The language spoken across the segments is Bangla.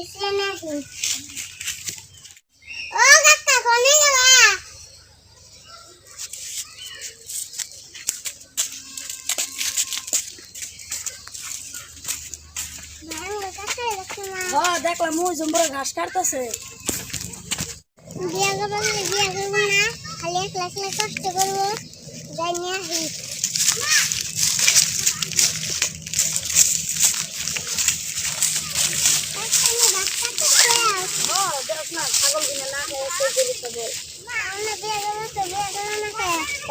মিশিয়ে নাকি ও কাকা কোনে গেলা দেখলাম মুই জম্বরা ঘাস কাটতেছে বিয়া করবো না খালি এক লাখ কষ্ট করবো যাই নিয়ে আসি ছাগল কিনে না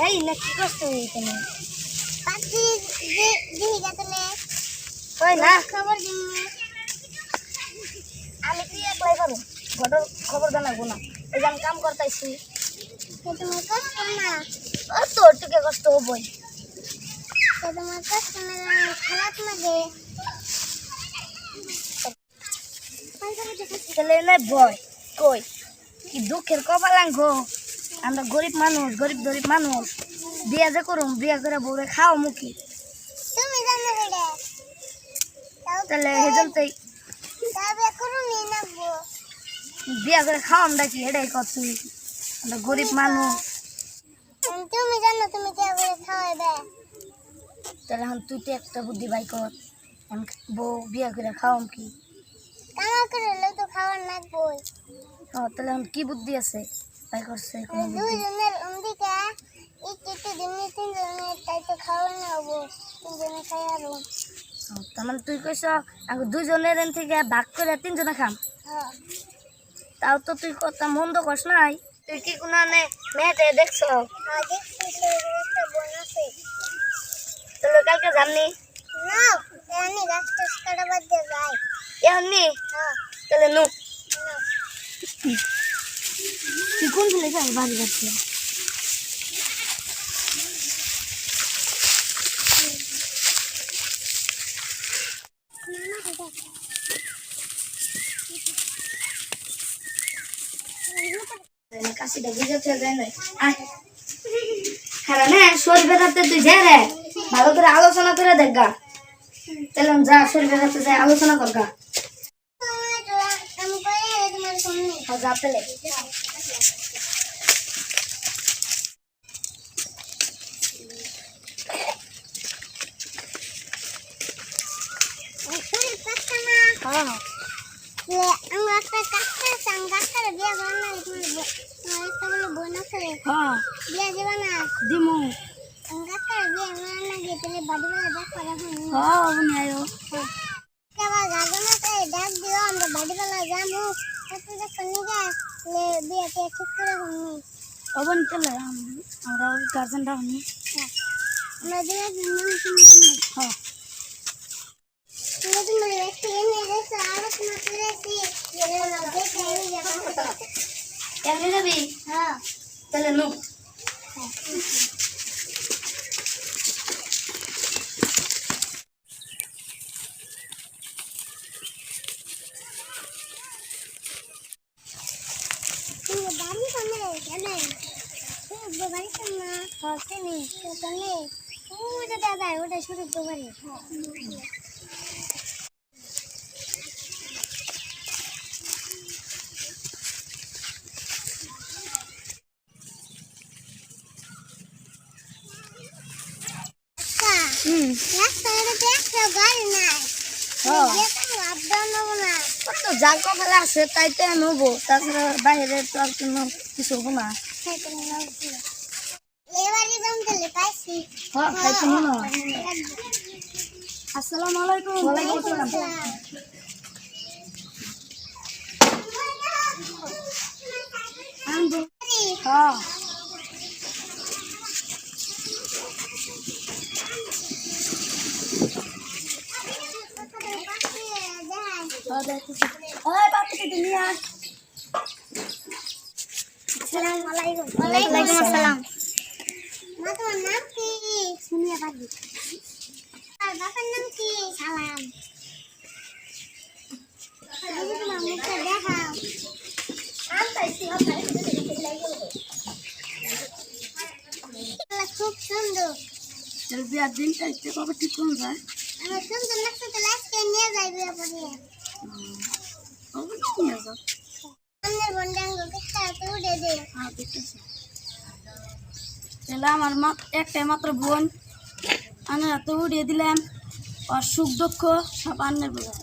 এই না কি করছো তুমি খবর দিন আমি কি একলাই পাবো ঘটর খবর জানাবো না এই যে আমি কাম করতেছি তোমার কষ্ট না তোর টুকে কষ্ট হবই তোমার কষ্ট না খারাপ লাগে তাহলে না ভয় কই কি দুঃখের কপালাঙ্গ আমরা গরিব মানুষ বিয়া যে করুম বিয়া করে বউরে খাও মুখি তুমি জানো রে তাহলে হেজন্তেই তবে করুনি না গো বিয়া করে খাওয়াম ডাকি এটাই কত আমরা গরিব মানুষ তুমি জানো তুমি কে করে খাওয়াবে তাহলে এখন তুই তো একটা বুদ্ধি বাই কর আমি বউ বিয়া করে খাওয়াম কি কামা করে লই তো খাওয়ার লাগবই তাহলে এখন কি বুদ্ধি আছে বাই করছে কোনো বুদ্ধি দুইজনের অন্দিকা একটু দিনে তিনজনের তাই তো খাওয়া না হবো তিনজনে খাই আরো তার মানে তুই কইস আমি দুজনের থেকে ভাগ করে তিনজনে খাম হ্যাঁ তাও তো তুই কথা মন্দ করস নাই তুই কি কোনো মেয়েতে দেখছ দেখছি শরীরে একটা বোন আছে তাহলে কালকে জাননি না জানি গাছ টাছ কাটা বাদ দিয়ে যাই এখন নি হ্যাঁ তাহলে নু না তুই কোন ছেলে যাই বাড়ি যাচ্ছি কাশিটা বুঝাতে যায় না হ্যাঁ না শরীর বেড়াতে তুই যা রে ভালো করে আলোচনা করে দেখ গা তাহলে যা শরীর বেড়াতে যাই আলোচনা কর গা আমি করে তোমার সামনে যা পেলে শরীর পাচ্ছা না আমি একটা কাকটা সাংগাটার বিয়া করনা তোমার একটা বলে বোন আছে বিয়া দিবা না দিমু সাংগাটার বিয়া করনা গিয়ে তাহলে বাড়ি বেলা দেখ করা হয় অবনি আয়ো কেবা গাজনাতে ডাক দিও আমরা বাড়ি বেলা যামু কত যখন নিগা বিয়াতে ঠিক করে হনি অবনি চলে আমরা গার্জেনটা হনি আমরা দিয়ে নিয়ম শুনবো হ্যাঁ তুমি মেরে একটু এনে রেখে আরো তোমার করেছি এর মধ্যে কেন যাবে কেমনে যাবি হ্যাঁ তাহলে নু তুমি বাড়ি কোনে কেন তুমি বাড়ি কোনে হ্যাঁ তুমি কোনে ওটা দাদা ওটা শুরু করে জাগো ফেলে আছে তাই তো নেবো তাছাড়া বাইরে তো আর কোনো কিছু হবো না খাইতে মনে হয় আসসালামু আলাইকুম ওয়ালাইকুম আসসালাম হ্যাঁ ওয়ালাইকুম আসসালাম মা তোমার নাম কি সুনিয়া পাগি আর বাবার নাম কি সালাম দিদি তোমার মুখটা দেখাও খুব সুন্দর বিয়ার দিনটা একটু কবে ঠিক কোন যায় আমার সুন্দর লাগছে তো লাস্টে নিয়ে যাই বিয়ে পরে আমাদের বন্ডাঙ্গো কিস্তাতে উড়ে দে তাহলে আমার একটাই মাত্র বোন, আমরা তো উড়িয়ে দিলাম, আর সুখ দুঃখ সব আন্নের বোঝা।